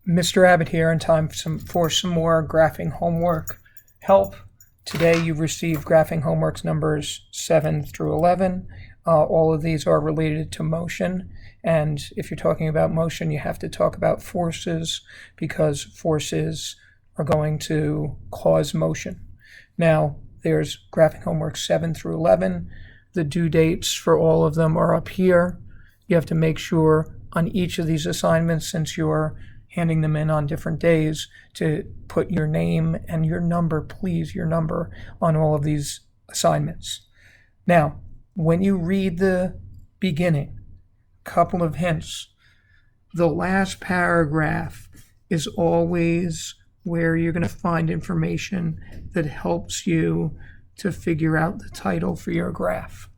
Mr. Abbott here, and time for some more graphing homework help. Today you received graphing homeworks numbers 7 through 11. All of these are related to motion, and if you're talking about motion, you have to talk about forces, because forces are going to cause motion. Now, there's graphing homework 7 through 11. The due dates for all of them are up here. You have to make sure on each of these assignments, since you're handing them in on different days, to put your name and your number, please, your number, on all of these assignments. Now, when you read the beginning, couple of hints. The last paragraph is always where you're going to find information that helps you to figure out the title for your graph.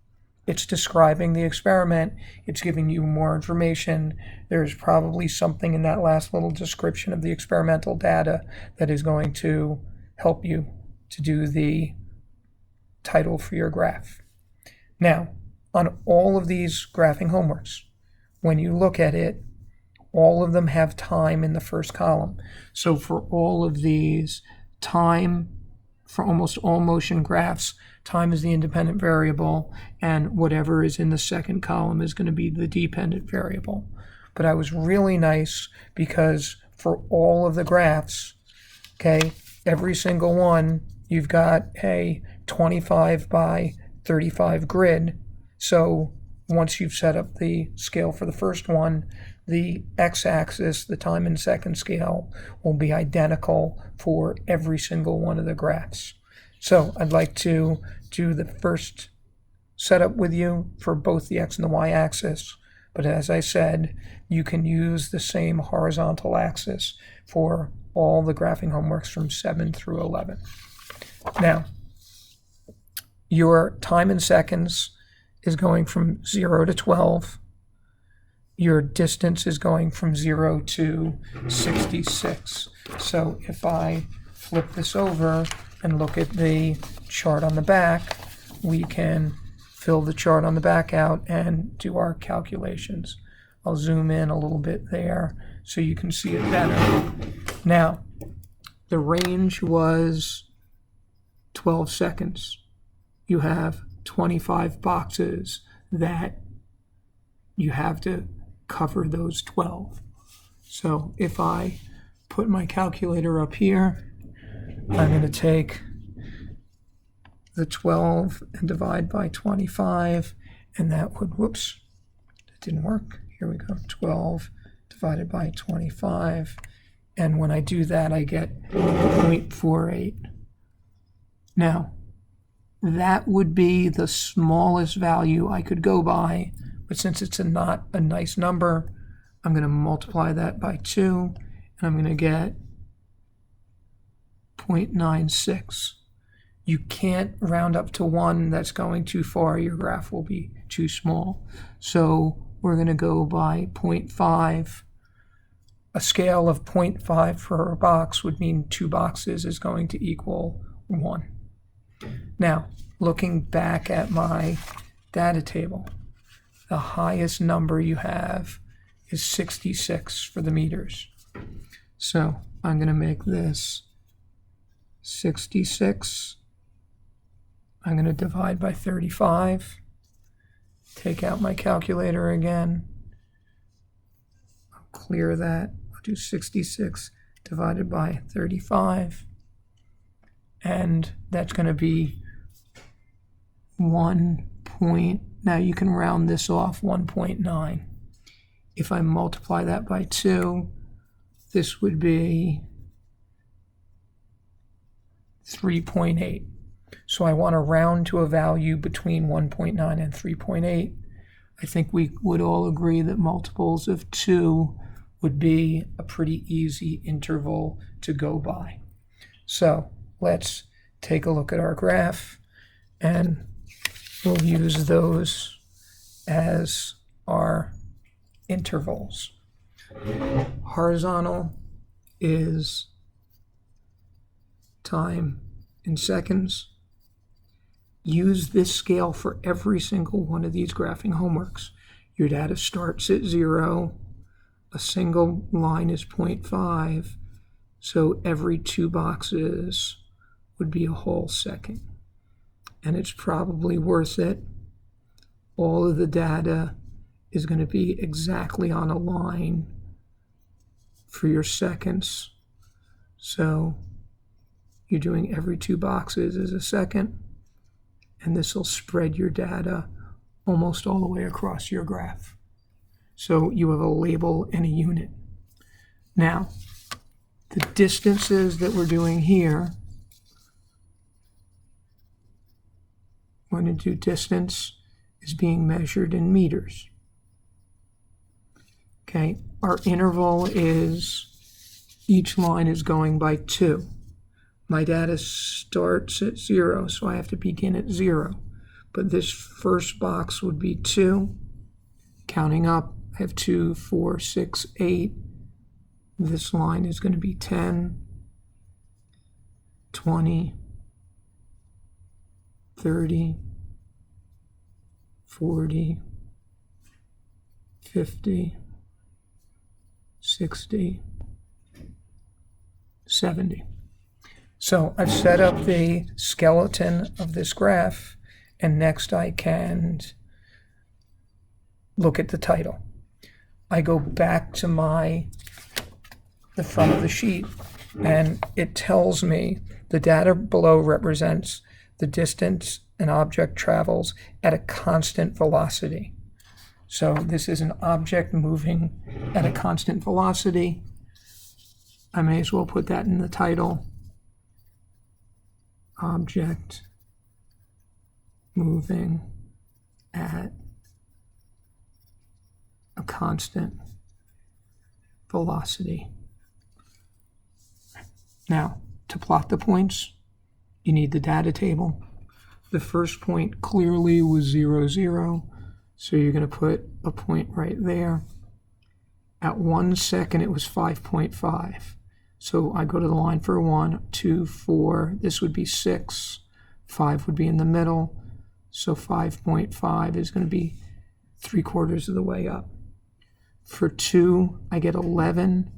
It's describing the experiment. It's giving you more information. There's probably something in that last little description of the experimental data that is going to help you to do the title for your graph. Now, on all of these graphing homeworks, when you look at it, all of them have time in the first column. So for all of these, time, for almost all motion graphs, time is the independent variable, and whatever is in the second column is going to be the dependent variable. But I was really nice because for all of the graphs, okay, every single one, you've got a 25 by 35 grid. So once you've set up the scale for the first one, the x-axis, the time in second scale, will be identical for every single one of the graphs. So I'd like to do the first setup with you for both the x and the y-axis. But as I said, you can use the same horizontal axis for all the graphing homeworks from 7 through 11. Now, your time in seconds is going from 0 to 12. Your distance is going from 0 to 66. So if I flip this over and look at the chart on the back, we can fill the chart on the back out and do our calculations. I'll zoom in a little bit there so you can see it better. Now, the range was 12 seconds. You have 25 boxes that you have to cover those 12. So if I put my calculator up here, I'm going to take the 12 and divide by 25, and that would, whoops, that didn't work. Here we go, 12 divided by 25, and when I do that, I get 0.48. Now, that would be the smallest value I could go by, but since it's not a nice number, I'm going to multiply that by 2, and I'm going to get 0.96. You can't round up to 1. That's going too far. Your graph will be too small. So we're going to go by 0.5. A scale of 0.5 for a box would mean 2 boxes is going to equal 1. Now, looking back at my data table, the highest number you have is 66 for the meters. So I'm going to make this 66. I'm going to divide by 35. Take out my calculator again. I'll clear that. I'll do 66 divided by 35. And that's going to be 1 point. Now you can round this off, 1.9. If I multiply that by 2, this would be 3.8. So I want to round to a value between 1.9 and 3.8. I think we would all agree that multiples of 2 would be a pretty easy interval to go by. So let's take a look at our graph, and we'll use those as our intervals. Horizontal is time in seconds. Use this scale for every single one of these graphing homeworks. Your data starts at 0, a single line is 0.5, so every 2 boxes would be a whole second. And it's probably worth it. All of the data is going to be exactly on a line for your seconds. So you're doing every 2 boxes is a second, and this will spread your data almost all the way across your graph. So you have a label and a unit. Now, the distances that we're doing here, we're going to do distance is being measured in meters. Okay, our interval is, each line is going by 2. My data starts at 0, so I have to begin at 0. But this first box would be 2. Counting up, I have 2, 4, 6, 8. This line is going to be 10, 20, 30, 40, 50, 60, 70. So I've set up the skeleton of this graph, and next I can look at the title. I go back to the front of the sheet, and it tells me the data below represents the distance an object travels at a constant velocity. So this is an object moving at a constant velocity. I may as well put that in the title. Object moving at a constant velocity. Now, to plot the points, you need the data table. The first point clearly was 0, 0, so you're going to put a point right there. At 1 second, it was 5.5. So I go to the line for 1, 2, 4. This would be 6. 5 would be in the middle. So 5.5 is going to be 3/4 of the way up. For 2, I get 11,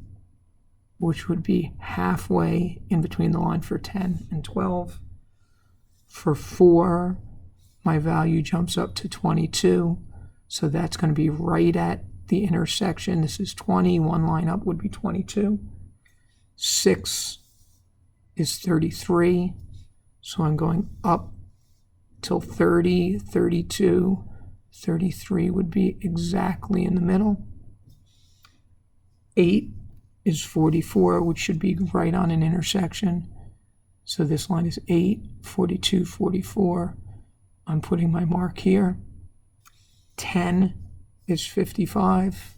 which would be halfway in between the line for 10 and 12. For 4, my value jumps up to 22. So that's going to be right at the intersection. This is 20. One line up would be 22. 6 is 33. So I'm going up till 30, 32, 33 would be exactly in the middle. 8 is 44, which should be right on an intersection. So this line is 8, 42, 44. I'm putting my mark here. 10 is 55.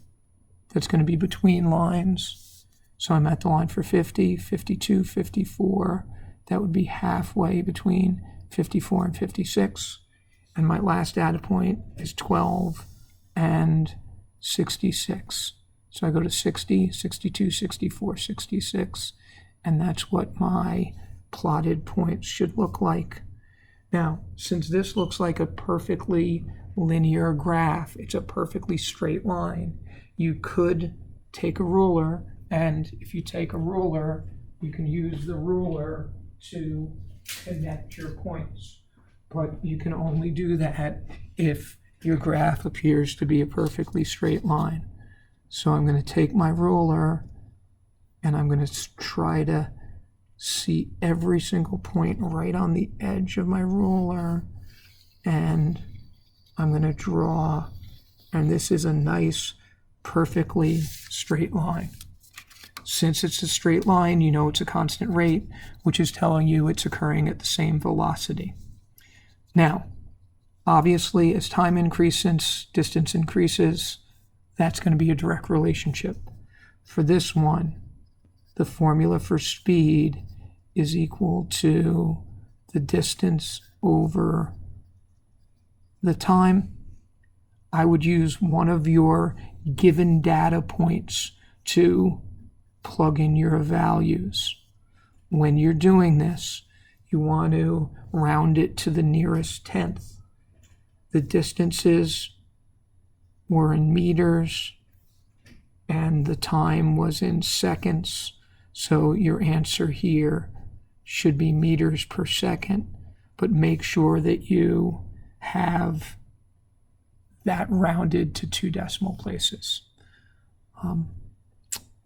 That's going to be between lines. So I'm at the line for 50, 52, 54. That would be halfway between 54 and 56. And my last data point is 12 and 66. So I go to 60, 62, 64, 66, and that's what my plotted points should look like. Now, since this looks like a perfectly linear graph, it's a perfectly straight line, you could take a ruler, and if you take a ruler, you can use the ruler to connect your points. But you can only do that if your graph appears to be a perfectly straight line. So I'm going to take my ruler and I'm going to try to see every single point right on the edge of my ruler, and I'm going to draw, and this is a nice perfectly straight line. Since it's a straight line, you know it's a constant rate, which is telling you it's occurring at the same velocity. Now, obviously, as time increases, distance increases, that's going to be a direct relationship. For this one, the formula for speed is equal to the distance over the time. I would use one of your given data points to plug in your values. When you're doing this, you want to round it to the nearest tenth. The distances were in meters, and the time was in seconds. So your answer here should be meters per second, but make sure that you have that rounded to 2 decimal places.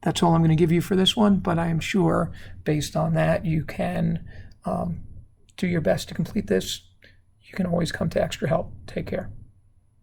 That's all I'm going to give you for this one, but I am sure based on that you can do your best to complete this. You can always come to extra help. Take care.